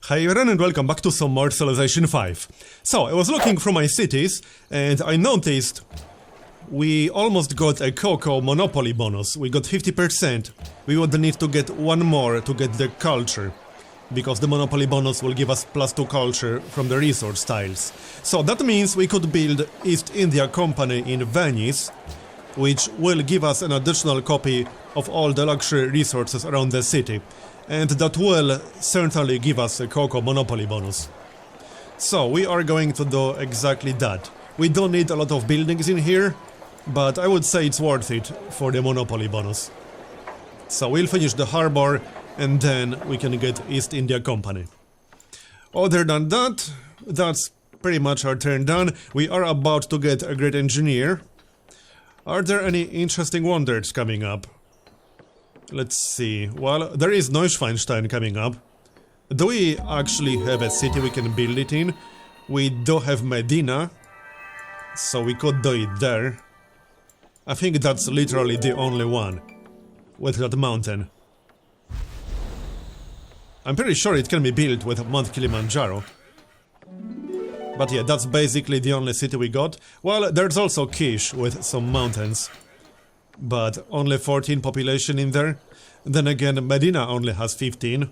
Hi everyone and welcome back to some more Civilization 5. So, I was looking through my cities and I noticed we almost got a cocoa monopoly bonus. We got 50%. We would need to get one more to get the culture, because the monopoly bonus will give us +2 culture from the resource tiles. So that means we could build East India Company in Venice, which will give us an additional copy of all the luxury resources around the city. And that will certainly give us a cocoa monopoly bonus. So we are going to do exactly that. We don't need a lot of buildings in here, but I would say it's worth it for the monopoly bonus. So we'll finish the harbor and then we can get East India Company. Other than that, that's pretty much our turn done. We are about to get a great engineer. Are there any interesting wonders coming up? Let's see. Well, there is Neuschwanstein coming up. Do we actually have a city we can build it in? We do have Medina, so we could do it there. I think that's literally the only one with that mountain. I'm pretty sure it can be built with Mount Kilimanjaro. But yeah, that's basically the only city we got. Well, there's also Kish with some mountains, but only 14 population in there. Then again, Medina only has 15.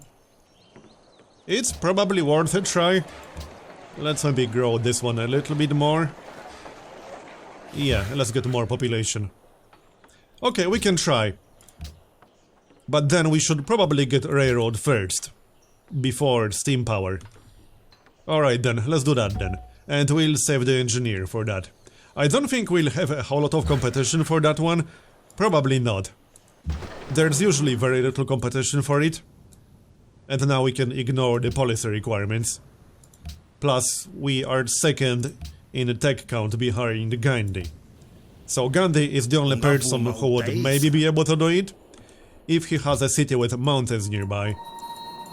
It's probably worth a try. Let's maybe grow this one a little bit more. Yeah, let's get more population. Okay, we can try. But then we should probably get railroad first, before steam power. Alright then, let's do that then. And we'll save the engineer for that. I don't think we'll have a whole lot of competition for that one. Probably not. There's usually very little competition for it. And now we can ignore the policy requirements. Plus, we are second in the tech count behind Gandhi. So Gandhi is the only person who would maybe be able to do it, if he has a city with mountains nearby.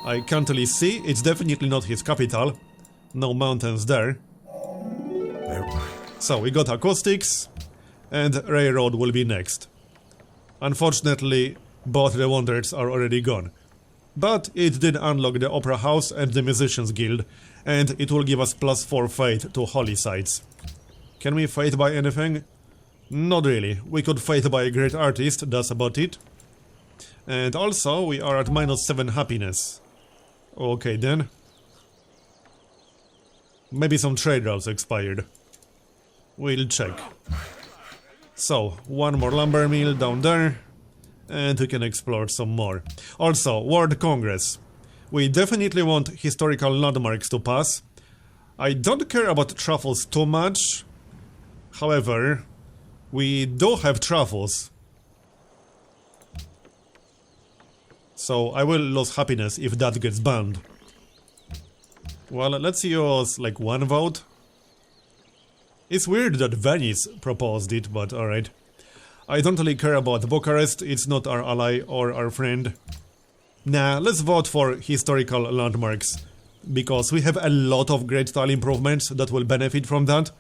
I can't really see, it's definitely not his capital. No mountains there. So we got acoustics, and railroad will be next. Unfortunately, both the wonders are already gone. But it did unlock the Opera House and the Musicians Guild, and it will give us +4 faith to holy sites. Can we faith by anything? Not really. We could faith by a great artist, that's about it. And also, we are at -7 happiness. Okay then. Maybe some trade routes expired. We'll check. So, one more lumber mill down there, and we can explore some more. Also, World Congress. We definitely want historical landmarks to pass. I don't care about truffles too much. However, we do have truffles. So I will lose happiness if that gets banned. Well, let's use like 1 vote. It's weird that Venice proposed it, but alright. I don't really care about Bucharest, it's not our ally or our friend. Nah, let's vote for historical landmarks, because we have a lot of great tile improvements that will benefit from that.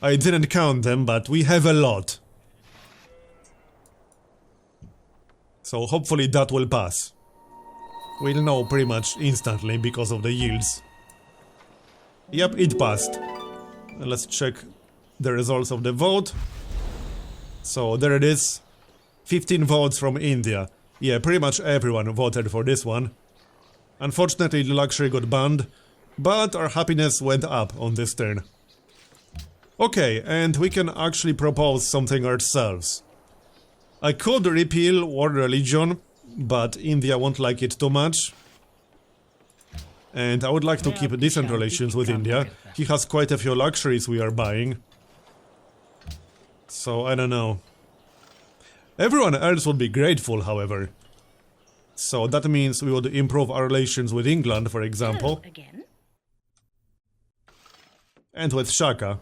I didn't count them, but we have a lot. So hopefully that will pass. We'll know pretty much instantly because of the yields. Yep, it passed. Let's check the results of the vote. So there it is. 15 votes from India. Yeah, pretty much everyone voted for this one. Unfortunately, the luxury got banned, but our happiness went up on this turn. Okay, and we can actually propose something ourselves. I could repeal world religion, but India won't like it too much. And I would like to keep decent relations with India. He has quite a few luxuries we are buying. So, I don't know. Everyone else would be grateful, however. So that means we would improve our relations with England, for example. And with Shaka.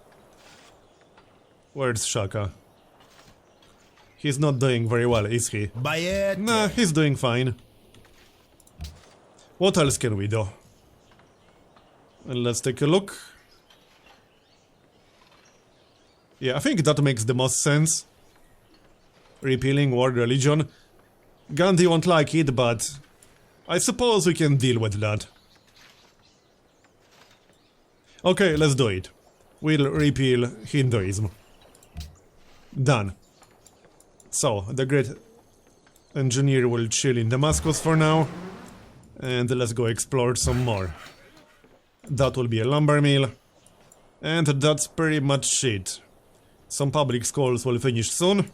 Where's Shaka? He's not doing very well, is he? Nah, he's doing fine. What else can we do? Let's take a look. Yeah, I think that makes the most sense. Repealing world religion. Gandhi won't like it, but I suppose we can deal with that. Okay, let's do it. We'll repeal Hinduism. Done. So, the great engineer will chill in Damascus for now. And let's go explore some more. That will be a lumber mill. And that's pretty much it. Some public schools will finish soon.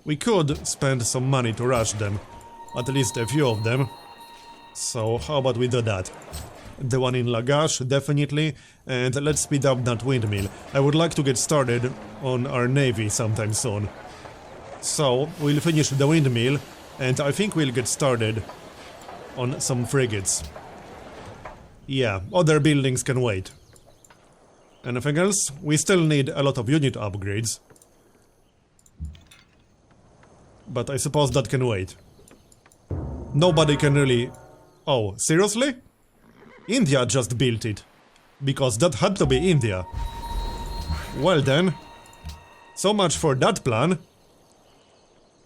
We could spend some money to rush them. At least a few of them. So how about we do that? The one in Lagash, definitely. And let's speed up that windmill. I would like to get started on our navy sometime soon. So, we'll finish the windmill. And I think we'll get started on some frigates. Yeah, other buildings can wait. Anything else? We still need a lot of unit upgrades. But I suppose that can wait. Nobody can really... Oh, seriously? India just built it. Because that had to be India. Well then. So much for that plan.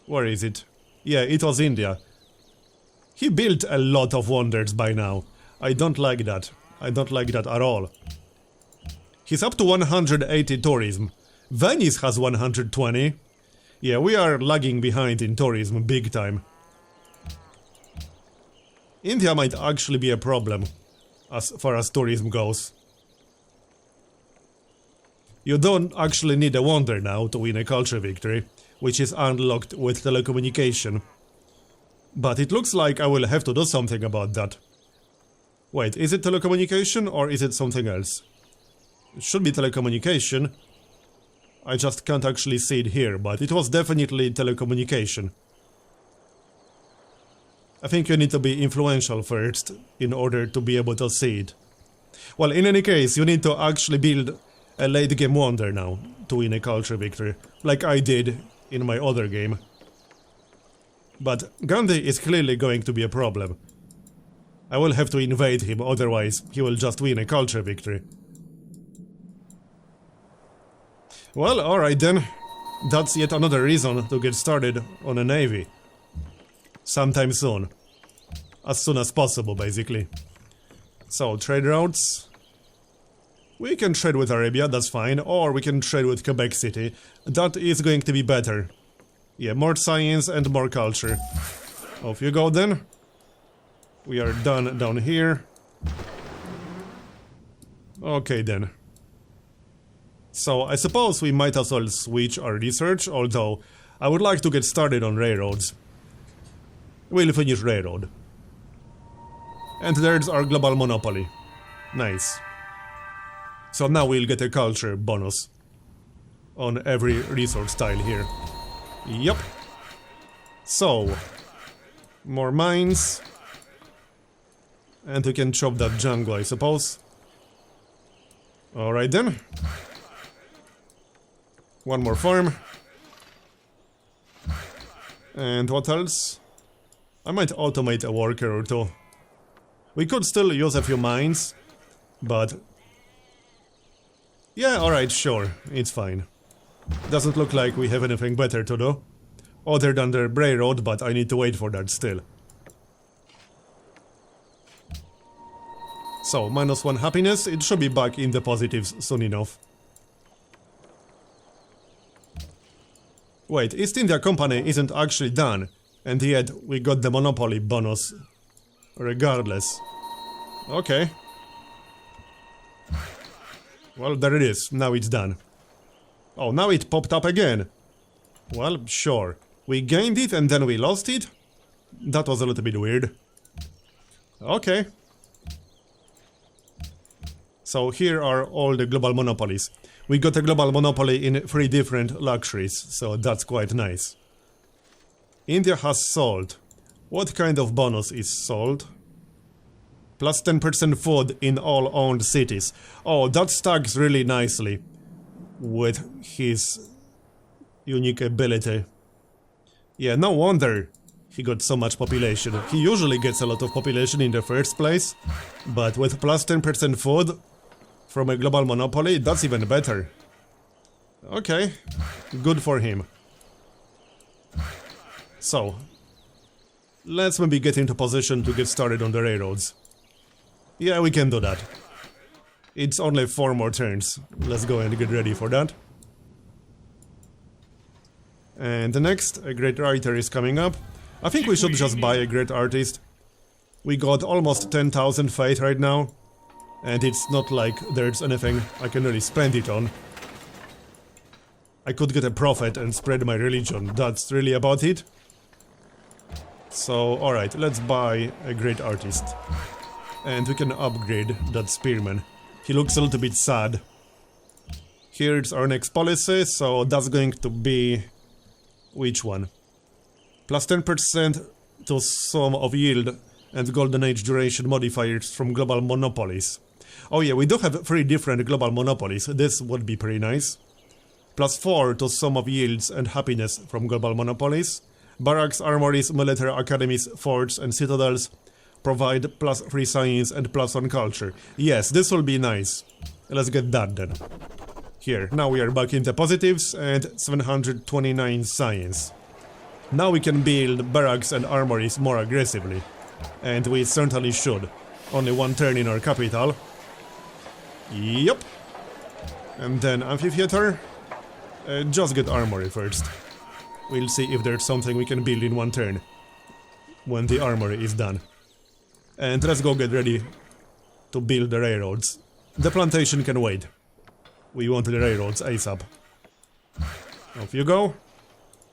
Where is it? Yeah, it was India. He built a lot of wonders by now. I don't like that. I don't like that at all. He's up to 180 tourism. Venice has 120. Yeah, we are lagging behind in tourism big time. India might actually be a problem, as far as tourism goes. You don't actually need a wonder now to win a culture victory, which is unlocked with telecommunication. But it looks like I will have to do something about that. Wait, is it telecommunication or is it something else? It should be telecommunication. I just can't actually see it here, but it was definitely telecommunication. I think you need to be influential first in order to be able to see it. Well, in any case, you need to actually build a late game wonder now to win a culture victory, like I did in my other game. But Gandhi is clearly going to be a problem. I will have to invade him, otherwise he will just win a culture victory. Well, alright then. That's yet another reason to get started on a navy. Sometime soon. As soon as possible, basically. So, trade routes. We can trade with Arabia, that's fine. Or we can trade with Quebec City. That is going to be better. Yeah, more science and more culture. Off you go then. We are done down here. Okay then. So I suppose we might as well switch our research, although I would like to get started on railroads. We'll finish railroad. And there's our global monopoly. Nice. So now we'll get a culture bonus on every resource tile here. Yup. So, more mines. And we can chop that jungle, I suppose. Alright then. One more farm. And what else? I might automate a worker or two. We could still use a few mines, but... yeah, alright, sure, it's fine. Doesn't look like we have anything better to do. Other than the railroad, but I need to wait for that still. So, -1 happiness, it should be back in the positives soon enough. Wait, East India Company isn't actually done, and yet we got the monopoly bonus regardless. Okay. Well, there it is, now it's done. Oh, now it popped up again. Well, sure. We gained it and then we lost it? That was a little bit weird. Okay. So here are all the global monopolies. We got a global monopoly in 3 different luxuries, so that's quite nice. India has sold. What kind of bonus is sold? Plus 10% food in all owned cities. Oh, that stacks really nicely with his unique ability. Yeah, no wonder he got so much population. He usually gets a lot of population in the first place, but with plus 10% food from a global monopoly, that's even better. Okay, good for him. So, let's maybe get into position to get started on the railroads. Yeah, we can do that. It's only 4 more turns. Let's go and get ready for that. And the next, a great writer is coming up. I think we should just buy a great artist. We got almost 10,000 faith right now. And it's not like there's anything I can really spend it on. I could get a prophet and spread my religion. That's really about it. So, alright, let's buy a great artist. And we can upgrade that spearman. He looks a little bit sad. Here's our next policy, so that's going to be... which one? Plus 10% to sum of yield and golden age duration modifiers from global monopolies. Oh yeah, we do have 3 different global monopolies. This would be pretty nice. Plus 4 to sum of yields and happiness from global monopolies. Barracks, armories, military academies, forts and citadels provide plus 3 science and plus 1 culture. Yes, this will be nice. Let's get that then. Here, now we are back in the positives and 729 science. Now we can build barracks and armories more aggressively. And we certainly should. Only 1 turn in our capital. Yep. And then amphitheater. Just get armory first. We'll see if there's something we can build in 1 turn. When the armory is done. And let's go get ready to build the railroads. The plantation can wait. We want the railroads ASAP. Off you go.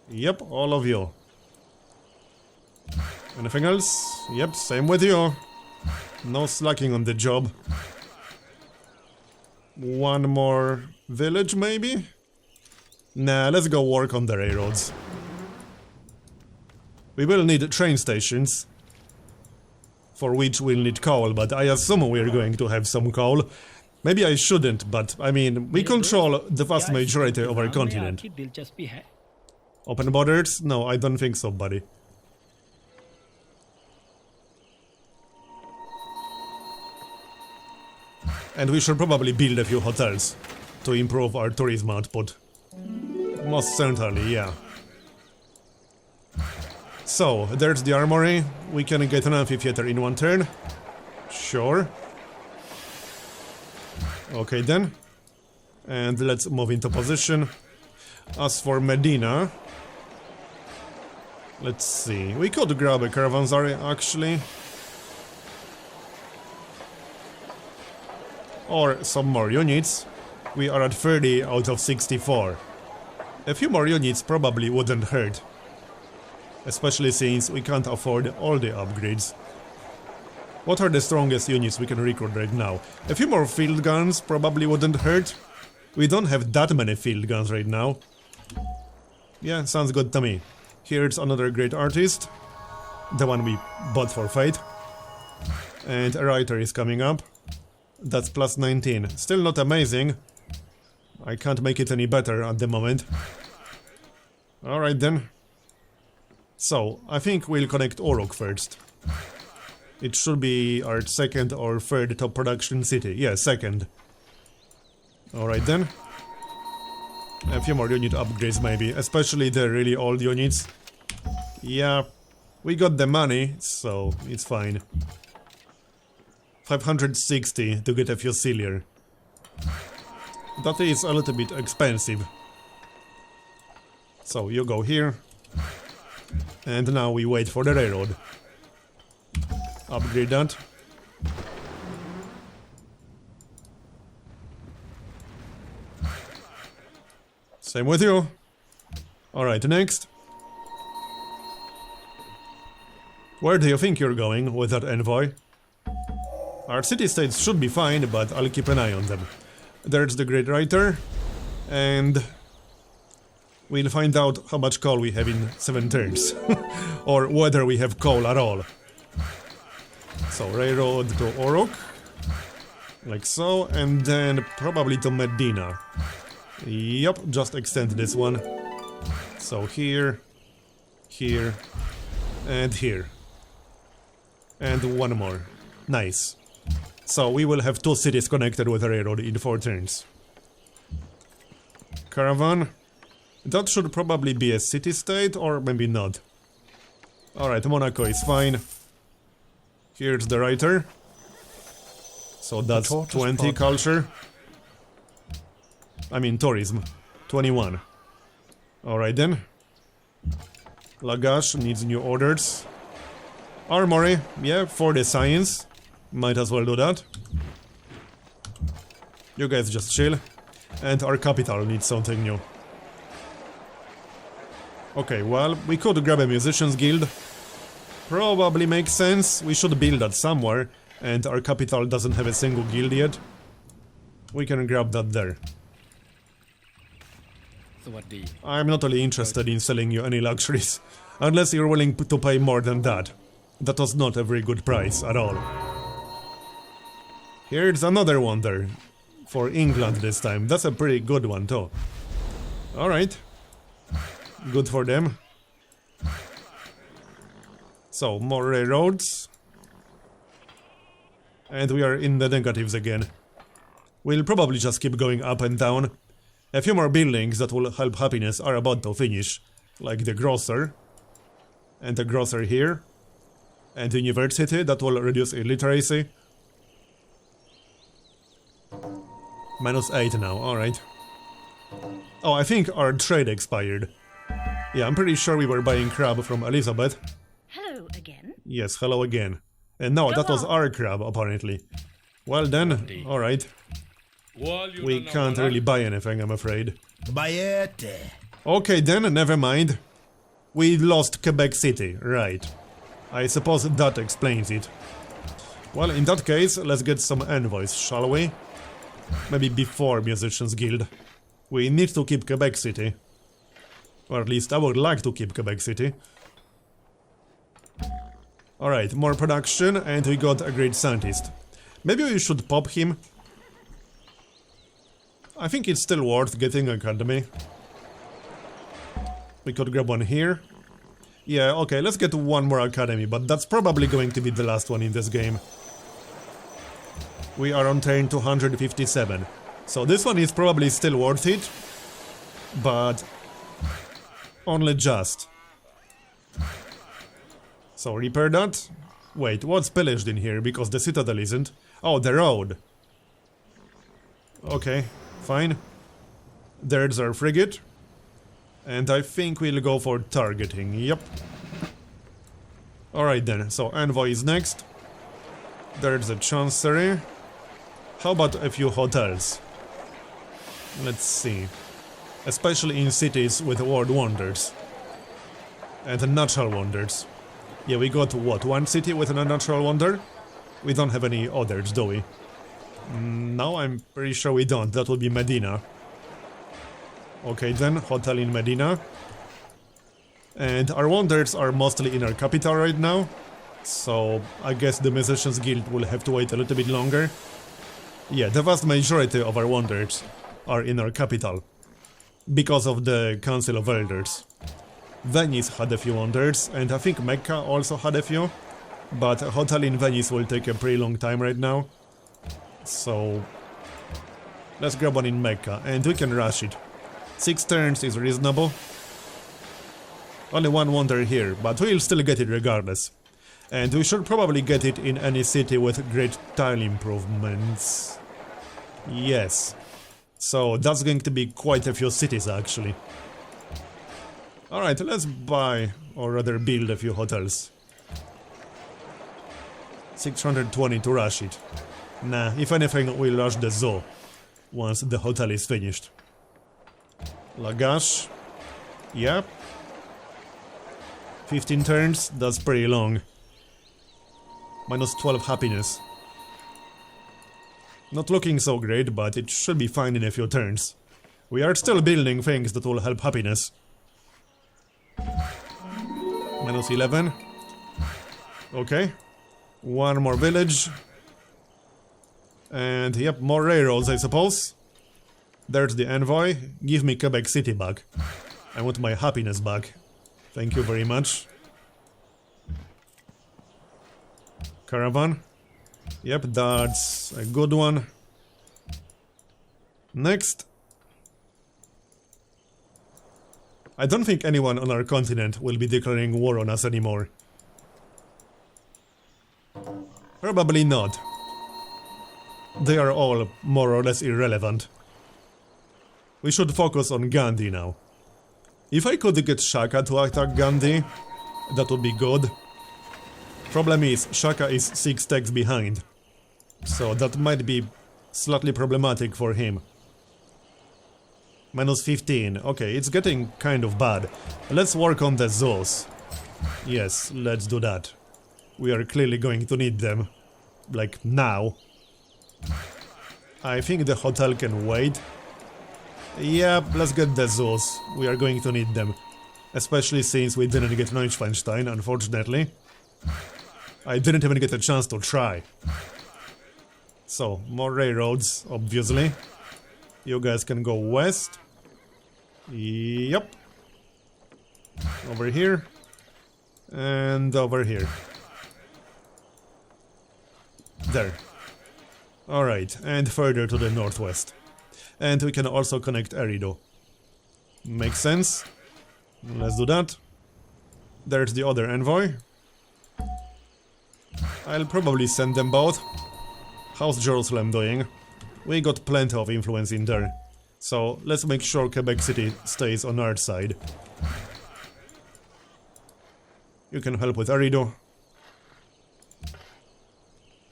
Yep, all of you. Anything else? Yep, same with you. No slacking on the job. 1 more village, maybe? Nah, let's go work on the railroads. We will need train stations. For which we'll need coal, but I assume we're going to have some coal. Maybe I shouldn't, but I mean, we control the vast majority of our continent. Open borders? No, I don't think so, buddy. And we should probably build a few hotels to improve our tourism output. Most certainly, yeah. So, there's the armory. We can get an amphitheater in 1 turn. Sure. Okay then. And let's move into position. As for Medina... let's see. We could grab a caravanserai, actually. Or some more units. We are at 30 out of 64. A few more units probably wouldn't hurt. Especially since we can't afford all the upgrades. What are the strongest units we can recruit right now? A few more field guns probably wouldn't hurt. We don't have that many field guns right now. Yeah, sounds good to me. Here's another great artist. The one we bought for Fate. And a writer is coming up. That's plus 19. Still not amazing. I can't make it any better at the moment. Alright then. So, I think we'll connect Orok first. It should be our 2nd or 3rd top production city. Yeah, 2nd. Alright then. A few more unit upgrades maybe, especially the really old units. Yeah, we got the money, so it's fine. 560 to get a Fusilier. That is a little bit expensive. So you go here. And now we wait for the railroad. Upgrade that. Same with you. Alright, next. Where do you think you're going with that envoy? Our city-states should be fine, but I'll keep an eye on them. There's the great writer. And... we'll find out how much coal we have in 7 turns. Or whether we have coal at all. So, railroad to Orok. Like so, and then probably to Medina. Yup, just extend this one. So here, here, and here. And 1 more. Nice. So we will have 2 cities connected with a railroad in 4 turns. Caravan. That should probably be a city-state, or maybe not. Alright, Monaco is fine. Here's the writer. So that's 20 culture. I mean tourism. 21. Alright then. Lagash needs new orders. Armory, yeah, for the science. Might as well do that. You guys just chill. And our capital needs something new. Okay, well, we could grab a musicians guild. Probably makes sense. We should build that somewhere. And our capital doesn't have a single guild yet. We can grab that there. I'm not really interested in selling you any luxuries. Unless you're willing to pay more than that. That was not a very good price at all. Here's another wonder. For England this time. That's a pretty good one too. Alright. Good for them. So, more railroads. And we are in the negatives again. We'll probably just keep going up and down. A few more buildings that will help happiness are about to finish. Like the grocer. And the grocer here. And the university that will reduce illiteracy. -8 now, alright. Oh, I think our trade expired. Yeah, I'm pretty sure we were buying crab from Elizabeth. Hello again. Yes, hello again. And no, that was our crab, apparently. Well then, alright. We can't really buy anything, I'm afraid. Okay then, never mind. We lost Quebec City, right. I suppose that explains it. Well, in that case, let's get some envoys, shall we? Maybe before Musicians Guild. We need to keep Quebec City. Or at least I would like to keep Quebec City. Alright, more production, and we got a great scientist. Maybe we should pop him. I think it's still worth getting an academy. We could grab one here. Yeah, okay, let's get one more academy, but that's probably going to be the last one in this game. We are on turn 257. So this one is probably still worth it. But only just. So repair that. Wait, what's pillaged in here? Because the citadel isn't. Oh, the road. Okay, fine. There's our frigate. And I think we'll go for targeting, yep. Alright then, so envoy is next. There's a chancery. How about a few hotels? Let's see. Especially in cities with world wonders. And natural wonders. Yeah, we got what, one city with a natural wonder? We don't have any others, do we? No, I'm pretty sure we don't. That would be Medina. Okay then, hotel in Medina. And our wonders are mostly in our capital right now. So, I guess the Musicians Guild will have to wait a little bit longer. Yeah, the vast majority of our wonders are in our capital. Because of the Council of Elders. Venice had a few wonders, and I think Mecca also had a few. But a hotel in Venice will take a pretty long time right now. So, let's grab one in Mecca, and we can rush it. 6 turns is reasonable. Only one wonder here, but we'll still get it regardless. And we should probably get it in any city with great tile improvements. Yes. So that's going to be quite a few cities actually. Alright, let's buy, or rather build a few hotels. 620 to rush it. Nah, if anything we'll rush the zoo once the hotel is finished. Lagash. Yep. 15 turns, that's pretty long. -12 happiness. Not looking so great, but it should be fine in a few turns. We are still building things that will help happiness. -11. Okay. One more village. And yep, more railroads, I suppose. There's the envoy. Give me Quebec City back. I want my happiness back. Thank you very much. Caravan. Yep, that's a good one. Next. I don't think anyone on our continent will be declaring war on us anymore. Probably not. they are all more or less irrelevant. We should focus on Gandhi now. If I could get Shaka to attack Gandhi, that would be good. Problem is, Shaka is 6 stacks behind, so that might be slightly problematic for him. Minus 15, okay, it's getting kind of bad. Let's work on the zoos. Yes, let's do that. We are clearly going to need them. Like, now. I think the hotel can wait. Yeah, let's get the zoos. We are going to need them. Especially since we didn't get Neuschwanstein, unfortunately. I didn't even get a chance to try. So, more railroads, obviously. You guys can go west. Yep. Over here. And over here. There. Alright, and further to the northwest. And we can also connect Erido. Makes sense. Let's do that. There's the other envoy. I'll probably send them both. How's Jerusalem doing? We got plenty of influence in there. So let's make sure Quebec City stays on our side. You can help with Erido.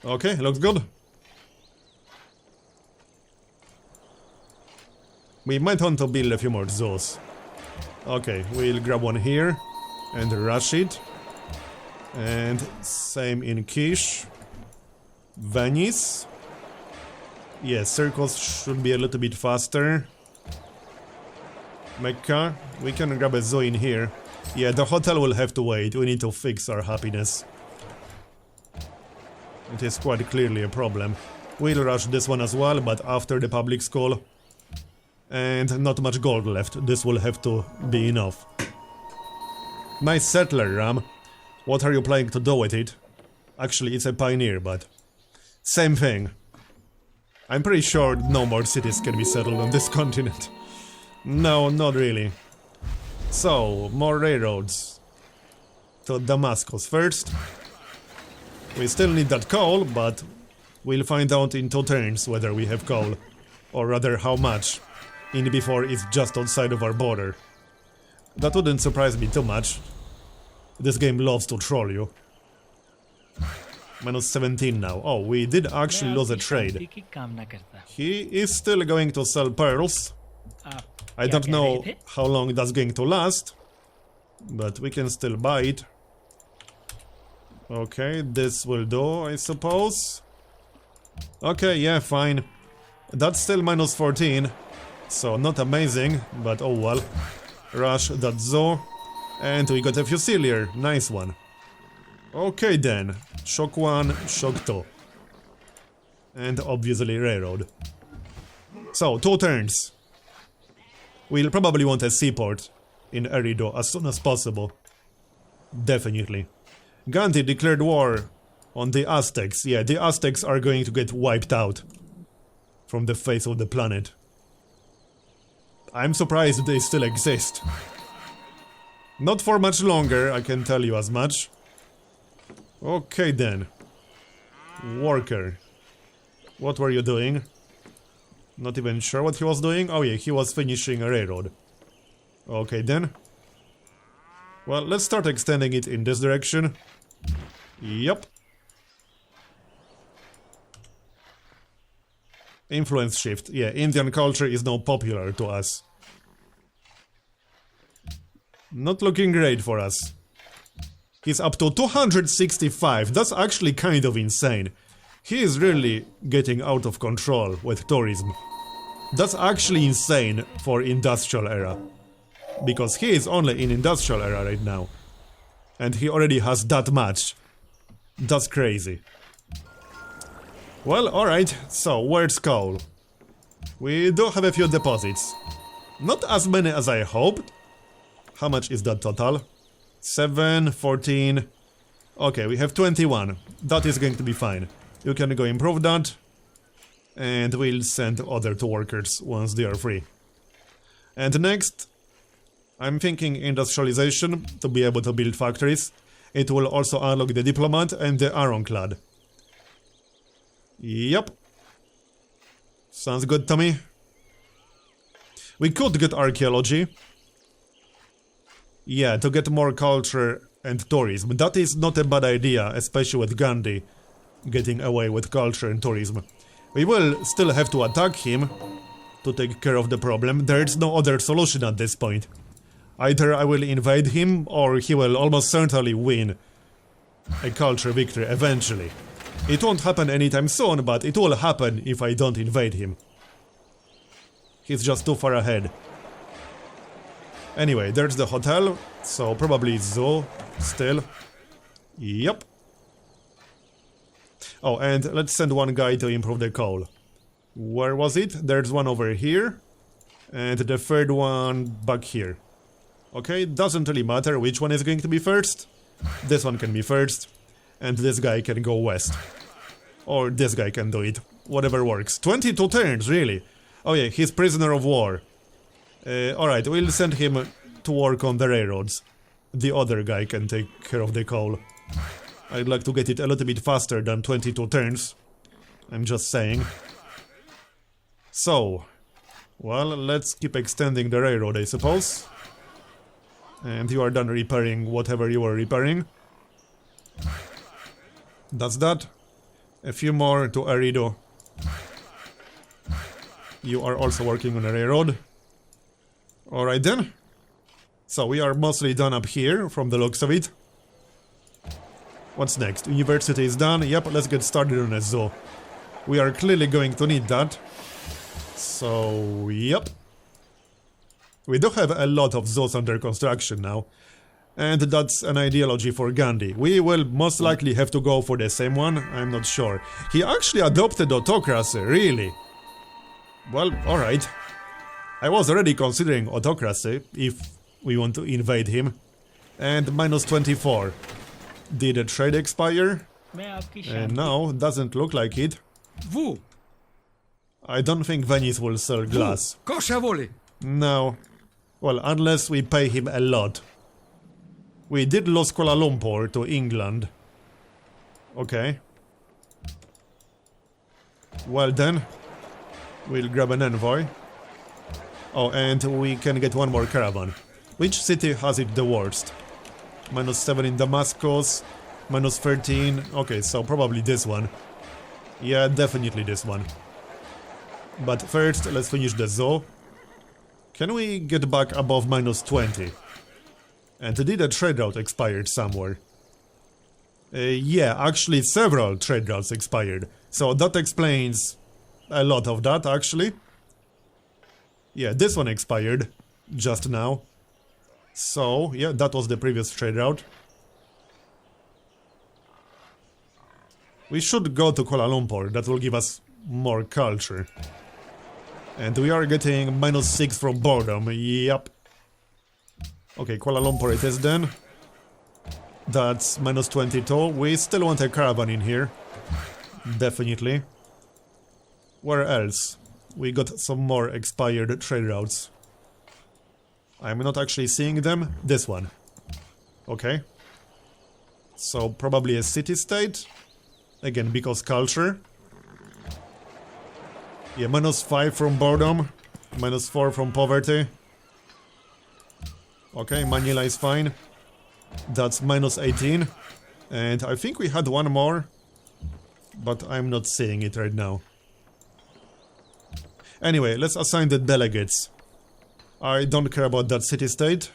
Okay, looks good. We might want to build a few more zoos. Okay, we'll grab one here and rush it. And same in Kish. Venice. Yes, circles should be a little bit faster. Mecca, we can grab a zoo in here. Yeah, the hotel will have to wait, we need to fix our happiness. It is quite clearly a problem. We'll rush this one as well, but after the public school. And not much gold left, this will have to be enough. Nice settler, Ram. What are you planning to do with it? Actually, it's a pioneer, but... same thing. I'm pretty sure no more cities can be settled on this continent. No, not really. So, more railroads. To Damascus first. We still need that coal, but we'll find out in 2 turns whether we have coal. Or rather, how much. In before it's just outside of our border. That wouldn't surprise me too much. This game loves to troll you. Minus 17 now. Oh, we did actually lose a trade. He is still going to sell pearls. I don't know how long that's going to last, but we can still buy it. Okay, this will do, I suppose. Okay, yeah, fine. That's still minus 14, so not amazing, but oh well. Rush that zoo, and we got a Fusilier, nice one. Okay then, shock 1, shock 2. And obviously railroad. So, 2 turns. We'll probably want a seaport in Erido as soon as possible. Definitely. Gandhi declared war on the Aztecs. Yeah, the Aztecs are going to get wiped out from the face of the planet. I'm surprised they still exist. Not for much longer, I can tell you as much. Okay then. Worker. What were you doing? Not even sure what he was doing. Oh yeah, he was finishing a railroad. Okay then. Well, let's start extending it in this direction. Yep. Influence shift. Yeah, Indian culture is now popular to us. Not looking great for us. He's up to 265. That's actually kind of insane. He is really getting out of control with tourism. That's actually insane for industrial era. Because he is only in industrial era right now. And he already has that much. That's crazy. Well, alright, so where's coal? We do have a few deposits. Not as many as I hoped. How much is that total? 7, 14... Okay, we have 21. That is going to be fine. You can go improve that. And we'll send other 2 workers once they are free. And next, I'm thinking industrialization to be able to build factories. It will also unlock the diplomat and the ironclad. Yep. Sounds good to me. We could get archaeology. Yeah, to get more culture and tourism. That is not a bad idea, especially with Gandhi getting away with culture and tourism. We will still have to attack him to take care of the problem. There is no other solution at this point. Either I will invade him, or he will almost certainly win a culture victory eventually. It won't happen anytime soon, but it will happen if I don't invade him. He's just too far ahead. Anyway, there's the hotel, so probably zoo still. Yep. Oh, and let's send one guy to improve the coal. Where was it? There's one over here. And the third one back here. Okay, doesn't really matter which one is going to be first. This one can be first. And this guy can go west. Or this guy can do it. Whatever works. 22 turns, really. Oh yeah, he's prisoner of war. Alright, we'll send him to work on the railroads. The other guy can take care of the coal. I'd like to get it a little bit faster than 22 turns. I'm just saying. So, well, let's keep extending the railroad, I suppose. And you are done repairing whatever you were repairing. That's that. A few more to Erido. You are also working on a railroad. Alright then. So we are mostly done up here, from the looks of it. What's next? University is done. Yep, let's get started on a zoo. We are clearly going to need that. So, yep. We do have a lot of zoos under construction now. And that's an ideology for Gandhi. We will most likely have to go for the same one, I'm not sure. He actually adopted autocracy, really. Well, alright. I was already considering autocracy, if we want to invade him. And minus 24. Did the trade expire? No, doesn't look like it. I don't think Venice will sell glass. No. Well, unless we pay him a lot. We did lose Kuala Lumpur to England. Okay. Well then. We'll grab an envoy. Oh, and we can get one more caravan. Which city has it the worst? Minus 7 in Damascus. Minus 13. Okay, so probably this one. Yeah, definitely this one. But first, let's finish the zoo. Can we get back above minus 20? And did a trade route expired somewhere? Yeah, actually several trade routes expired. So that explains a lot of that, actually. Yeah, this one expired just now. So, yeah, that was the previous trade route. We should go to Kuala Lumpur, that will give us more culture. And we are getting minus 6 from boredom, yep. Okay, Kuala Lumpur it is then. That's minus 22. We still want a caravan in here. Definitely. Where else? We got some more expired trade routes. I'm not actually seeing them. This one. Okay. So probably a city-state. Again, because culture. Yeah, minus 5 from boredom. Minus 4 from poverty. Okay, Manila is fine. That's minus 18. And I think we had one more. But I'm not seeing it right now. Anyway, let's assign the delegates. I don't care about that city-state.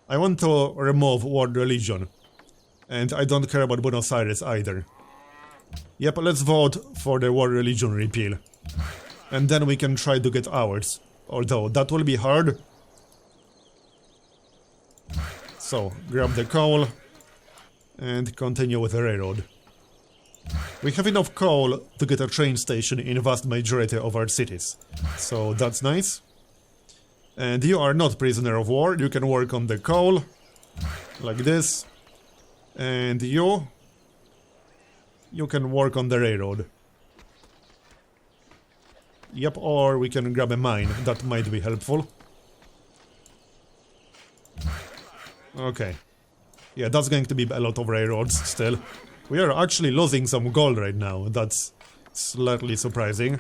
I want to remove world religion. And I don't care about Buenos Aires either. Yep, let's vote for the world religion repeal. And then we can try to get ours. Although, that will be hard. So, grab the coal. And continue with the railroad. We have enough coal to get a train station in a vast majority of our cities. So, that's nice. And you are not prisoner of war, you can work on the coal. Like this. And you can work on the railroad. Yep, or we can grab a mine, that might be helpful. Okay. Yeah, that's going to be a lot of railroads still. We are actually losing some gold right now, that's slightly surprising.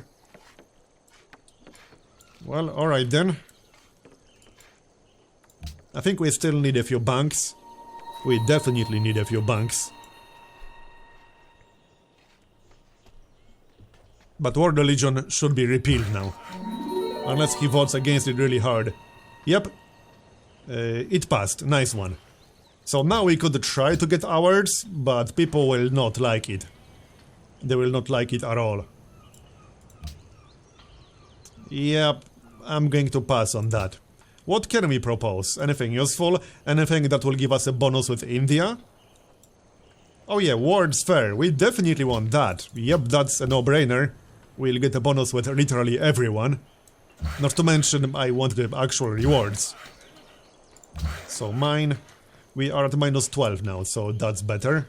Well, alright then. I think we still need a few banks. We definitely need a few banks. But World Religion should be repealed now. Unless he votes against it really hard. Yep. It passed. Nice one. So now we could try to get ours, but people will not like it. They will not like it at all. Yep. I'm going to pass on that. What can we propose? Anything useful? Anything that will give us a bonus with India? Oh yeah, World's Fair. We definitely want that. Yep, that's a no-brainer. We'll get a bonus with literally everyone. Not to mention, I want the actual rewards. So mine. We are at minus 12 now, so that's better.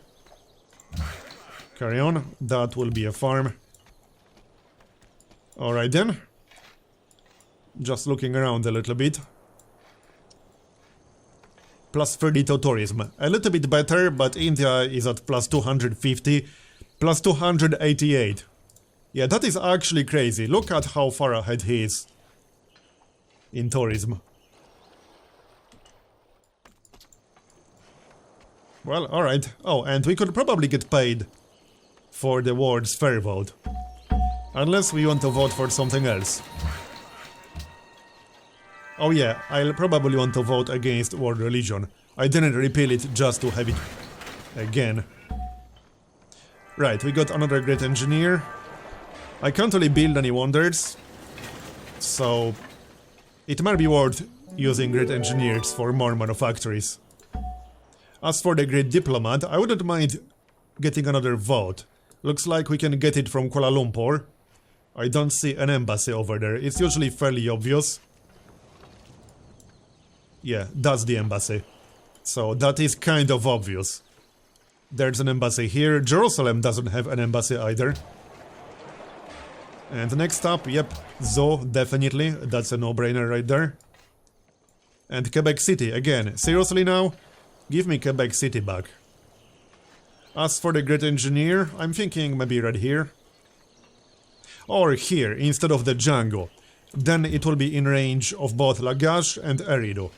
Carry on. That will be a farm. Alright then. Just looking around a little bit. Plus 32 tourism. A little bit better, but India is at plus 250. Plus 288. Yeah, that is actually crazy. Look at how far ahead he is in tourism. Well, alright. Oh, and we could probably get paid for the World's Fair vote. Unless we want to vote for something else. Oh yeah, I'll probably want to vote against World Religion. I didn't repeal it just to have it again. Right, we got another great engineer. I can't really build any wonders, so it might be worth using great engineers for more manufactories. As for the great diplomat, I wouldn't mind getting another vote. Looks like we can get it from Kuala Lumpur. I don't see an embassy over there. It's usually fairly obvious. Yeah, that's the embassy. So that is kind of obvious. There's an embassy here. Jerusalem doesn't have an embassy either. And next up, yep, Zo, definitely. That's a no-brainer right there. And Quebec City, again. Seriously now? Give me Quebec City back. As for the great engineer, I'm thinking maybe right here. Or here, instead of the Django. Then it will be in range of both Lagash and Eridu.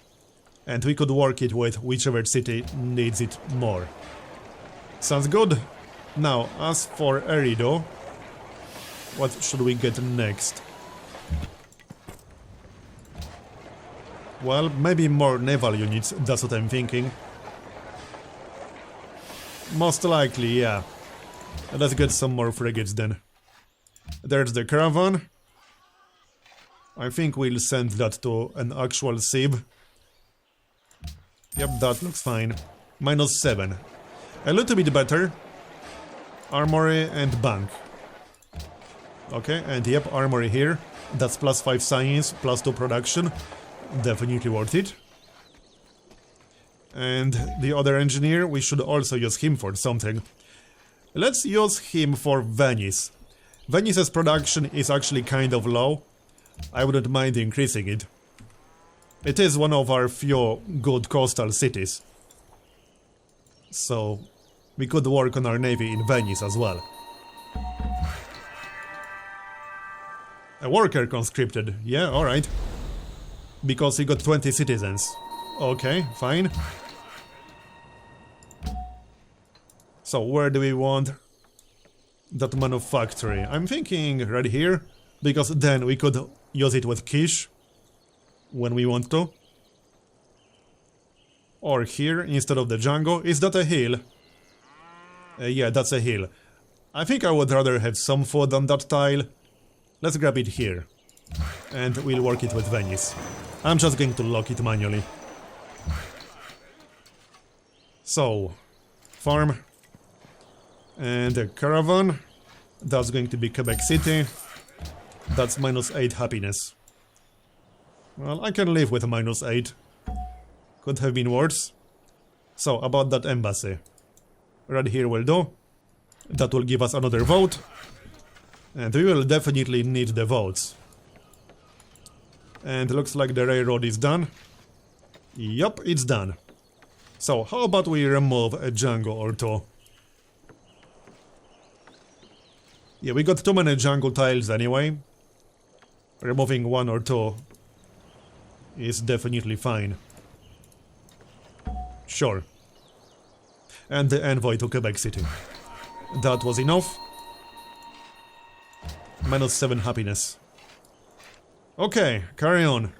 And we could work it with whichever city needs it more. Sounds good. Now, as for Eridu, what should we get next? Well, maybe more naval units, that's what I'm thinking. Most likely, yeah. Let's get some more frigates then. There's the caravan. I think we'll send that to an actual SIB. Yep, that looks fine. Minus 7. A little bit better. Armory and bank. Okay, and yep, armory here. That's plus 5 science, plus 2 production. Definitely worth it. And the other engineer, we should also use him for something. Let's use him for Venice. Venice's production is actually kind of low. I wouldn't mind increasing it. It is one of our few good coastal cities. So, we could work on our navy in Venice as well. A worker conscripted, yeah, alright. Because he got 20 citizens. Okay, fine. So, where do we want that manufactory? I'm thinking right here, because then we could use it with Kish when we want to. Or here, instead of the Django. Is that a hill? Yeah, that's a hill. I think I would rather have some food on that tile. Let's grab it here. And we'll work it with Venice. I'm just going to lock it manually. So, farm. And a caravan. That's going to be Quebec City. That's minus 8 happiness. Well, I can live with a minus 8. Could have been worse. So, about that embassy. Right here will do. That will give us another vote. And we will definitely need the votes. And looks like the railroad is done. Yup, it's done. So, how about we remove a Django or two? Yeah, we got too many Django tiles anyway. Removing 1 or 2 is definitely fine. Sure. And the envoy to Quebec City. That was enough. -7 happiness. Okay, carry on.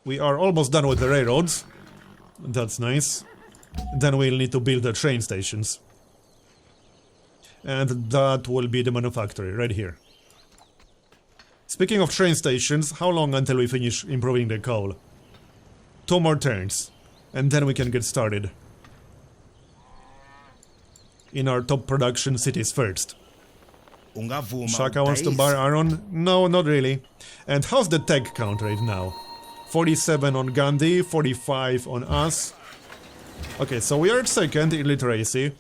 We are almost done with the railroads. That's nice. Then we'll need to build the train stations. And that will be the manufactory, right here. Speaking of train stations, how long until we finish improving the coal? 2 more turns. And then we can get started. In our top production cities first. Shaka wants to buy iron? No, not really. And how's the tech count right now? 47 on Gandhi, 45 on us. Okay, so we are second in literacy.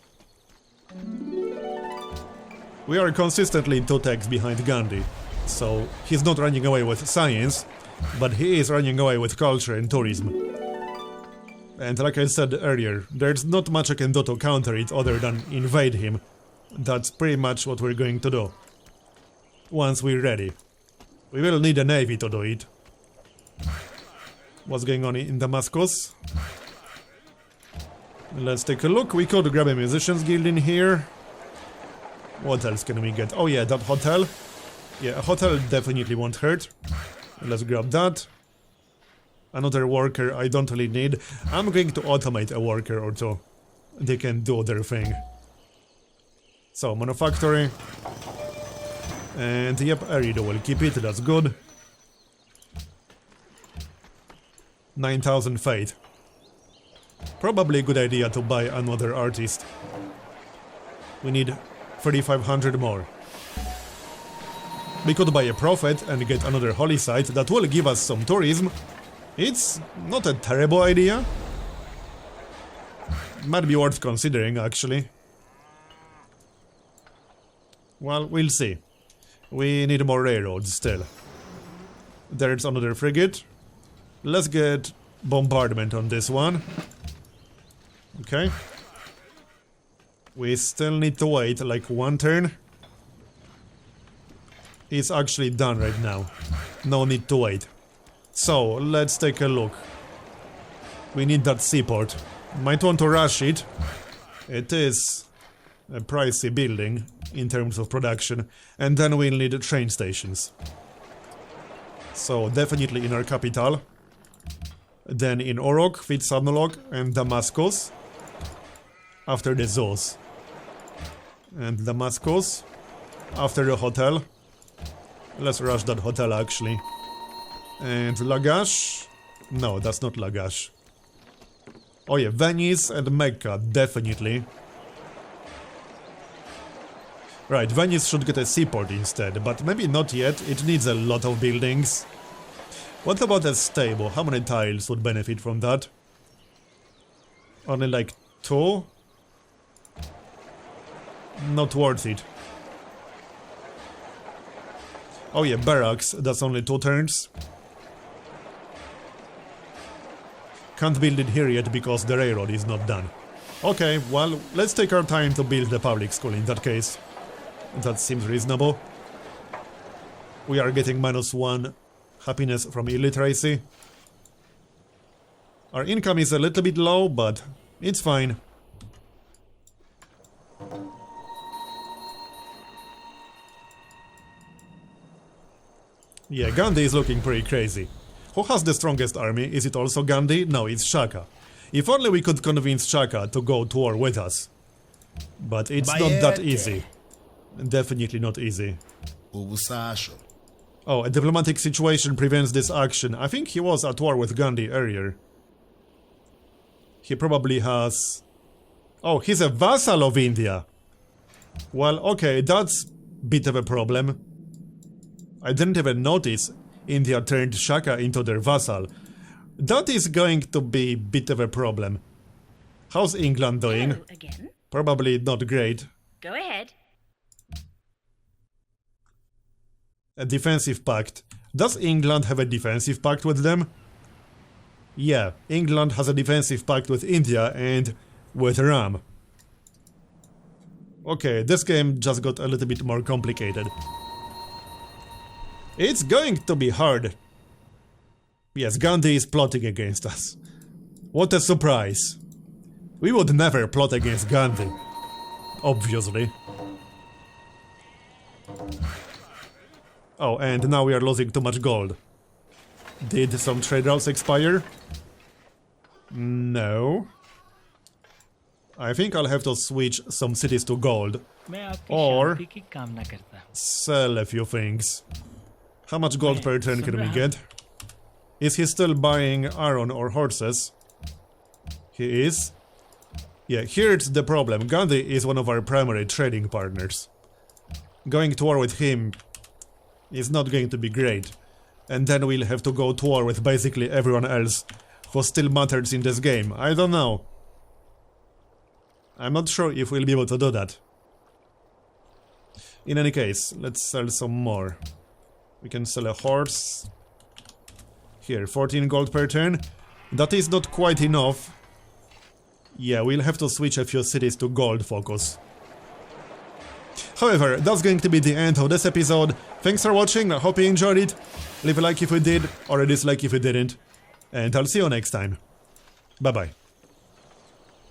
We are consistently 2 techs behind Gandhi. So he's not running away with science, but he is running away with culture and tourism. And like I said earlier, there's not much I can do to counter it other than invade him. That's pretty much what we're going to do. Once we're ready. We will need a navy to do it. What's going on in Damascus? Let's take a look. We could grab a musicians guild in here. What else can we get? Oh yeah, that hotel. Yeah, a hotel definitely won't hurt. Let's grab that. Another worker I don't really need. I'm going to automate a worker or 2. They can do their thing. So, manufactory. And yep, Erido will keep it, that's good. 9,000 fate. Probably a good idea to buy another artist. We need 3,500 more. We could buy a prophet and get another holy site that will give us some tourism. It's not a terrible idea. Might be worth considering, actually. Well, we'll see. We need more railroads still. There's another frigate. Let's get bombardment on this one. Okay. We still need to wait like 1 turn. It's actually done right now. No need to wait. So, let's take a look. We need that seaport. Might want to rush it. It is a pricey building in terms of production. And then we'll need train stations. So, definitely in our capital. Then in Orok, Fitsanulok and Damascus. After the zoos. And Damascus. After the hotel. Let's rush that hotel actually. And Lagash? No, that's not Lagash. Oh yeah, Venice and Mecca, definitely. Right, Venice should get a seaport instead, but maybe not yet, it needs a lot of buildings. What about a stable? How many tiles would benefit from that? Only like 2? Not worth it. Oh yeah, barracks, that's only 2 turns. Can't build it here yet because the railroad is not done. Okay, well, let's take our time to build the public school in that case. That seems reasonable. We are getting -1 happiness from illiteracy. Our income is a little bit low, but it's fine. Yeah, Gandhi is looking pretty crazy. Who has the strongest army? Is it also Gandhi? No, it's Shaka. If only we could convince Shaka to go to war with us. But it's not that easy. Definitely not easy. Oh, a diplomatic situation prevents this action. I think he was at war with Gandhi earlier. He probably has... Oh, he's a vassal of India. Well, okay, that's a bit of a problem. I didn't even notice India turned Shaka into their vassal. That is going to be a bit of a problem. How's England doing? Hello again. Probably not great. Go ahead. A defensive pact. Does England have a defensive pact with them? Yeah, England has a defensive pact with India and with Ram. Okay, this game just got a little bit more complicated. It's going to be hard. Yes, Gandhi is plotting against us. What a surprise. We would never plot against Gandhi. Obviously. Oh, and now we are losing too much gold. Did some trade routes expire? No. I think I'll have to switch some cities to gold. Or sell a few things. How much gold per turn can we get? Is he still buying iron or horses? He is. Yeah, here's the problem. Gandhi is one of our primary trading partners. Going to war with him is not going to be great. And then we'll have to go to war with basically everyone else who still matters in this game. I don't know. I'm not sure if we'll be able to do that. In any case, let's sell some more. We can sell a horse. Here, 14 gold per turn. That is not quite enough. Yeah, we'll have to switch a few cities to gold focus. However, that's going to be the end of this episode. Thanks for watching, I hope you enjoyed it. Leave a like if you did, or a dislike if you didn't. And I'll see you next time. Bye bye.